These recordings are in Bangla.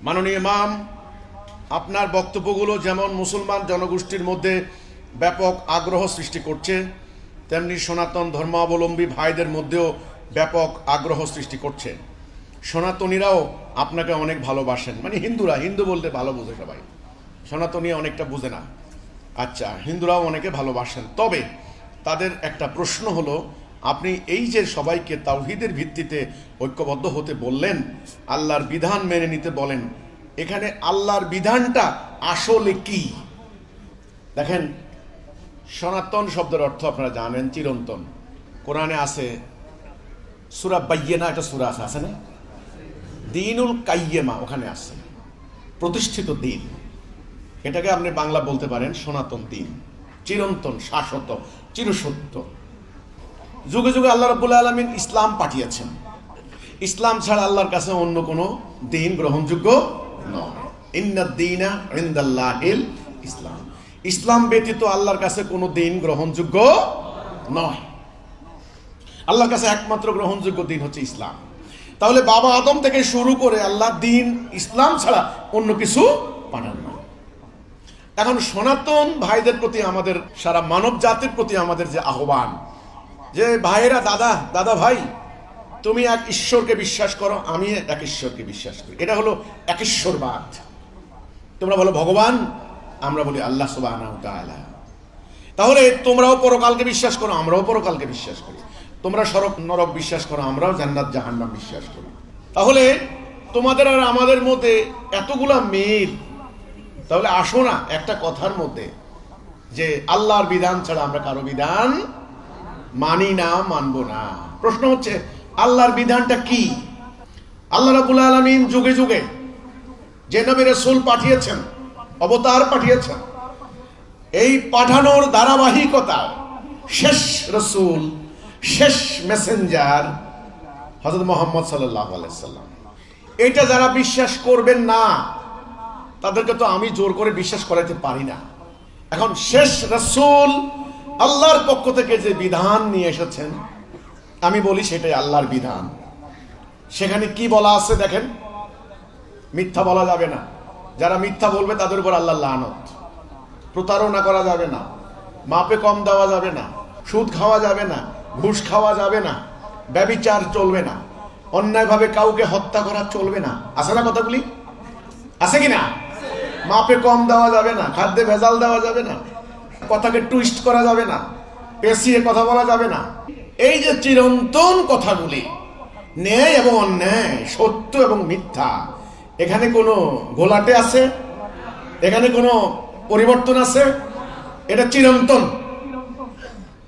মাননীয় ইমাম, আপনার বক্তব্যগুলো যেমন মুসলমান জনগোষ্ঠীর মধ্যে ব্যাপক আগ্রহ সৃষ্টি করছে, তেমনি সনাতন ধর্মাবলম্বী ভাইদের মধ্যেও ব্যাপক আগ্রহ সৃষ্টি করছে। সনাতনীরাও আপনাকে অনেক ভালোবাসেন, মানে হিন্দুরা, হিন্দু বলতে ভালো বোঝে সবাই, সনাতনী অনেকটা বোঝে না। আচ্ছা, হিন্দুরাও অনেকে ভালোবাসেন। তবে তাদের একটা প্রশ্ন হলো, আপনি এই যে সবাইকে তাওহীদের ভিত্তিতে ঐক্যবদ্ধ হতে বললেন, আল্লাহর বিধান মেনে নিতে বলেন, এখানে আল্লাহর বিধানটা আসলে কি? দেখেন, সনাতন শব্দের অর্থ আপনারা জানেন চিরন্তন। কোরআনে আছে, সূরা বাইয়িনা, একটা সূরা আছে না, দ্বীনুল কাইয়্যিমা, ওখানে আছে প্রতিষ্ঠিত দিন। এটাকে আপনি বাংলা বলতে পারেন সনাতন দিন, চিরন্তন, শাশ্বত, চিরসত্য। যুগে যুগে আল্লাহ রাব্বুল আলামিন ইসলাম পাঠিয়েছেন। ইসলাম ছাড়া আল্লাহর কাছে অন্য কোনো দিন গ্রহণযোগ্য নয়। ইন্নাদ দীনা ইনদাল্লাহিল ইসলাম। ইসলাম ব্যতীত আল্লাহর কাছে কোনো দিন গ্রহণযোগ্য নয়। আল্লাহর কাছে একমাত্র গ্রহণযোগ্য দিন হচ্ছে ইসলাম। তাহলে বাবা আদম থেকে শুরু করে আল্লাহ দিন ইসলাম ছাড়া অন্য কিছু পাঠান না। এখন সনাতন ভাইদের প্রতি আমাদের, সারা মানব জাতির প্রতি আমাদের যে আহ্বান, যে ভাইয়েরা, দাদা ভাই, তুমি এক ঈশ্বরকে বিশ্বাস করো, আমি এক ঈশ্বরকে বিশ্বাস করি। এটা হলো একেশ্বরবাদ। তোমরা বলো ভগবান, আমরা বলি আল্লাহ সুবহানাহু ওয়া তাআলা। তাহলে তোমরাও পরকালকে বিশ্বাস করো, আমরাও পরকালকে বিশ্বাস করি। তোমরা স্বর্গ নরক বিশ্বাস করো, আমরাও জান্নাত জাহান্নাম বিশ্বাস করি। তাহলে তোমাদের আর আমাদের মধ্যে এতগুলা মিল, তাহলে আসো না একটা কথার মধ্যে, যে আল্লাহর বিধান ছাড়া আমরা কারো বিধান মানি না, মানবো না। প্রশ্ন হচ্ছে, আল্লাহর বিধানটা কি? আল্লাহ রাব্বুল আলামিন যুগে যুগে যে নবী রাসূল পাঠিয়েছেন, অবতার পাঠিয়েছেন, এই পাঠানোর ধারাবাহিকতা শেষ রাসূল, শেষ মেসেঞ্জার হযরত মুহাম্মদ সাল্লাল্লাহু আলাইহি ওয়াসাল্লাম। এটা যারা বিশ্বাস করবেন না, তাদেরকে তো আমি জোর করে বিশ্বাস করাইতে পারি না। এখন শেষ রাসূল আল্লাহর পক্ষ থেকে যে বিধান নিয়ে এসেছেন, আমি বলি সেটাই আল্লাহর বিধান। সেখানে কি বলা আছে দেখেন, মিথ্যা বলা যাবে না। যারা মিথ্যা বলবে তাদের উপর আল্লাহর লানত। প্রতারণা করা যাবে না, মাপে কম দেওয়া যাবে না, সুদ খাওয়া যাবে না, ঘুষ খাওয়া যাবে না, ব্যভিচার চলবে না, অন্যায়ভাবে কাউকে হত্যা করা চলবে না। আছে না কথাগুলি? আছে কিনা? মাপে কম দেওয়া যাবে না, খাদ্যে ভেজাল দেওয়া যাবে না, কথাকে টুইস্ট করা যাবে না, পেঁচিয়ে কথা বলা যাবে না। এই যে চিরন্তন কথাগুলি, ন্যায় এবং অন্যায়, সত্য এবং মিথ্যা, এখানে কোনো ঘোলাটে আছে? এখানে কোনো পরিবর্তন আছে? এটা চিরন্তন।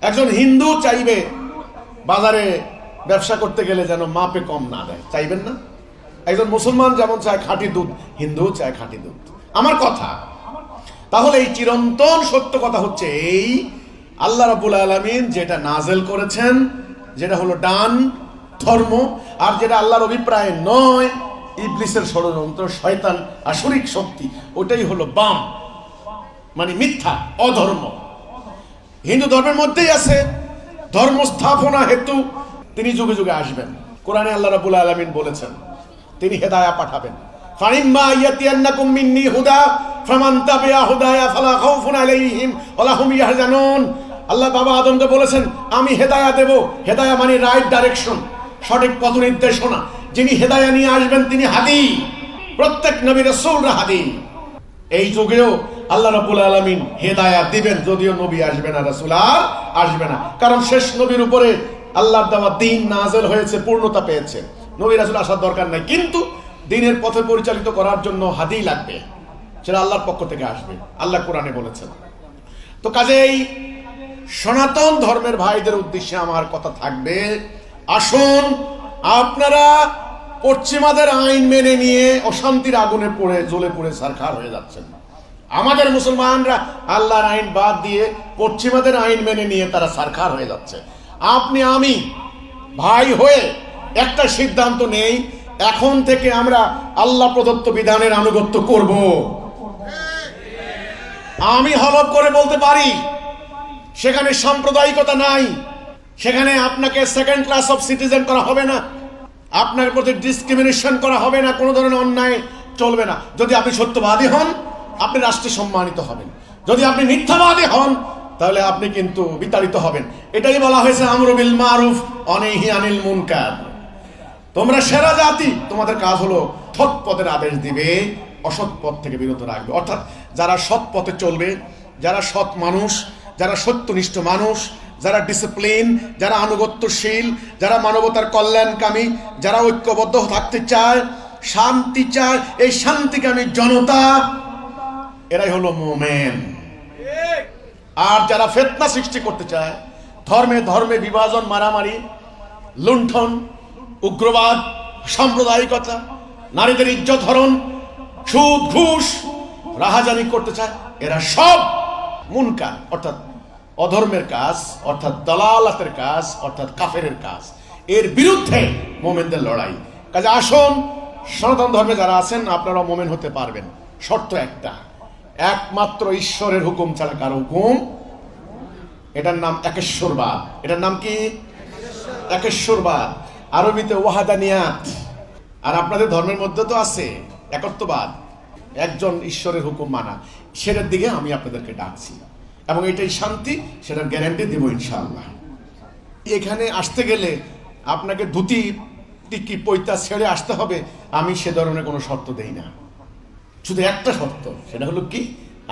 একজন হিন্দু চাইবে বাজারে ব্যবসা করতে গেলে যেন মাপে কম না দেয়, চাইবেন না? একজন মুসলমান যেমন চায় খাঁটি দুধ, হিন্দুও চায় খাঁটি দুধ। আমার কথা, তাহলে এই চিরন্তন সত্য কথা হচ্ছে এই, আল্লাহ রাব্বুল আলামিন যেটা নাজেল করেছেন, যেটা হলো ডান ধর্ম, আর যেটা আল্লাহর অভিপ্রায় নয়, ইবলিসের ষড়যন্ত্র, শয়তান, আসরিক শক্তি, ওটাই হলো বাম, মানে মিথ্যা, অধর্ম। হিন্দু ধর্মের মধ্যেই আছে ধর্ম স্থাপনা হেতু তিনি যুগে যুগে আসবেন। কোরআনে আল্লাহ রাব্বুল আলামিন বলেছেন তিনি হেদায়া পাঠাবেন। ফাইম্মা ইয়াতিয়ান্নাকুম মিন্নি হুদা ফামান তাবিআ হুদায়া ফালা খাউফুন আলাইহিম ওয়ালা হুম ইয়াহজানুন। আল্লাহ বাবা আদমকে বলেছেন আমি হেদায়া দেব। হেদায়া মানে রাইট ডাইরেকশন, সঠিক পথ নির্দেশনা। যিনি হেদায়া নিয়ে আসবেন তিনি হাদী। প্রত্যেক নবী রাসূলরা হাদী। এই যুগেও আল্লাহ রাব্বুল আলামিন হেদায়া দিবেন, যদিও নবী আসবে না, রাসূল আর আসবে না। কারণ শেষ নবীর উপরে আল্লাহর দেওয়া দ্বীন নাযিল হয়েছে, পূর্ণতা পেয়েছে। নবী রাসূল আসার দরকার নাই, কিন্তু দ্বীনের পথে পরিচালিত করার জন্য হাদী লাগবে, সেটা আল্লাহর পক্ষ থেকে আসবে, আল্লাহ কোরআনে বলেছেন। তো কাজেই সনাতন ধর্মের ভাইদের উদ্দেশ্যে আমার কথা থাকবে, আসুন আপনারা পশ্চিমাদের আইন মেনে নিয়ে অশান্তির আগুনে পড়ে জ্বলে পড়ে ছারখার হয়ে যাচ্ছেন। আমাদের মুসলমানরা আল্লাহর আইন বাদ দিয়ে পশ্চিমাদের আইন মেনে নিয়ে তারা ছারখার হয়ে যাচ্ছে। আপনি আমি ভাই হয়ে একটা সিদ্ধান্ত নেই, এখন থেকে আমরা আল্লাহ প্রদত্ত বিধানের আনুগত্য করব। আমি হলফ করে বলতে পারি সেখানে সাম্প্রদায়িকতা নাই, সেখানে আপনাকে সেকেন্ড ক্লাস অফ সিটিজেন করা হবে না, আপনার প্রতি ডিসক্রিমিনেশন করা হবে না, কোনো ধরনের অন্যায় চলবে না। যদি আপনি সত্যবাদী হন, আপনি রাষ্ট্রে সম্মানিত হবেন। যদি আপনি মিথ্যাবাদী হন, তাহলে আপনি কিন্তু বিতাড়িত হবেন। এটাই বলা হয়েছে আমরু বিল মারুফ অনহি আনিল মুনকার। তোমরা সেরা জাতি, তোমাদের কাজ হলো সৎ পথের আদেশ দিবে, অসৎ পথ থেকে বিরত রাখবে। অর্থাৎ যারা সৎ পথে চলবে, যারা সৎ মানুষ, যারা সত্যনিষ্ঠ মানুষ, যারা ডিসিপ্লিন, যারা আনুগত্যশীল, যারা মানবতার কল্যাণকামী, যারা ঐক্যবদ্ধ থাকতে চায়, শান্তি চায়, এই শান্তিকামী জনতা, এরাই হলো মোমেন। আর যারা ফিতনা সৃষ্টি করতে চায়, ধর্মে ধর্মে বিভাজন, মারামারি, লুণ্ঠন, উগ্রবাদ, সাম্প্রদায়িকতা, নারীদের ইজ্জত হরণ, সুদ ঘুষ, রাহাজানি করতে চায়, এরা সব মুনকার, অর্থাৎ অধর্মের কাজ, অর্থাৎ দালালাতের কাজ, অর্থাৎ কাফেরের কাজ। এর বিরুদ্ধে মোমেনদের লড়াই। কাজে আসুন, সনাতন ধর্মে যারা আছেন আপনারা মোমেন হতে পারবেন। শর্ত একটা, একমাত্র ঈশ্বরের হুকুম ছাড়া কারো হুকুম। এটার নাম একেশ্বরবাদ। এটার নাম কি? একেশ্বরবাদ, আরবিতে ওয়াহাদানিয়াত। আর আপনাদের ধর্মের মধ্যে তো আছে একত্ববাদ, একজন ঈশ্বরের হুকুম মানা। সেটার দিকে আমি আপনাদেরকে ডাকছি, এবং এটাই শান্তি, সেটার গ্যারান্টি দেব ইনশাআল্লাহ। এখানে আসতে গেলে আপনাকে ধুতি টিকি পৈতা ছেড়ে আসতে হবে, আমি সে ধরনের কোনো শর্ত দেই না। শুধু একটা শর্ত, সেটা হলো কি,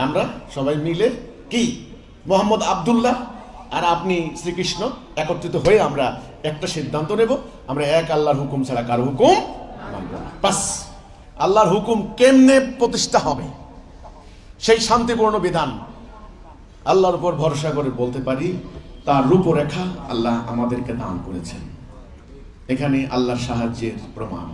আমরা সবাই মিলে কি, মোহাম্মদ আব্দুল্লাহ আর আপনি শ্রীকৃষ্ণ একত্রিত হয়ে আমরা একটা সিদ্ধান্ত নেব, আমরা এক আল্লাহর হুকুম ছাড়া কারো হুকুম মানব না। বাস, আল্লাহর হুকুম কেমনে প্রতিষ্ঠা হবে, সেই শান্তিপূর্ণ বিধান আল্লাহর উপর ভরসা করে বলতে পারি, তার রূপরেখা আল্লাহ আমাদেরকে দান করেছেন। এখানে আল্লাহর সাহায্যের প্রমাণ।